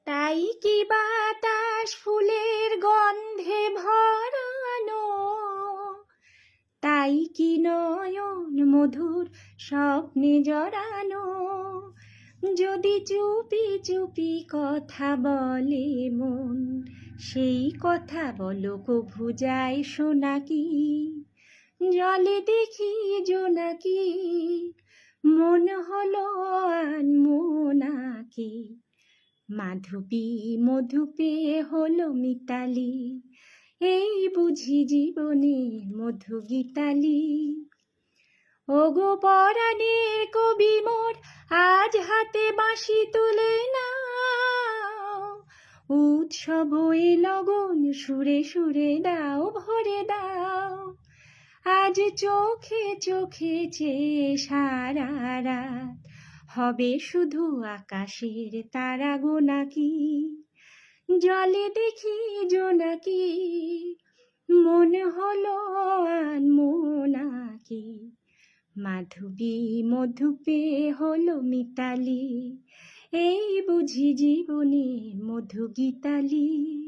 তাই কি বাতাস ফুলের গন্ধে ভরানো, তাই কি নয়ন মধুর স্বপ্নে জড়ানো। যদি চুপি চুপি কথা বলে মন, সেই কথা বলো কভু যায় শোনাকি। জলে দেখি জোনাকি, মন হলো আনমোনাকি। মাধবী মধু পেয়ে হলো মিতালি, এই বুঝি জীবনের মধু গীতালি। ওগো পরাণের কবি মোর, আজ হাতে বাঁশি তুলে নাও। উৎসব এ লগন সুরে সুরে দাও ভরে দাও। আজ চোখে চোখে চেয়ে সারা রাত হবে শুধু আকাশের তারা গোনাকি। জলে দেখি জোনাকি, মনে হলো আনমোনাকি। মাধবী মধু পেয়ে হলো মিতালি, এই বুঝি জীবনের মধু গীতালি।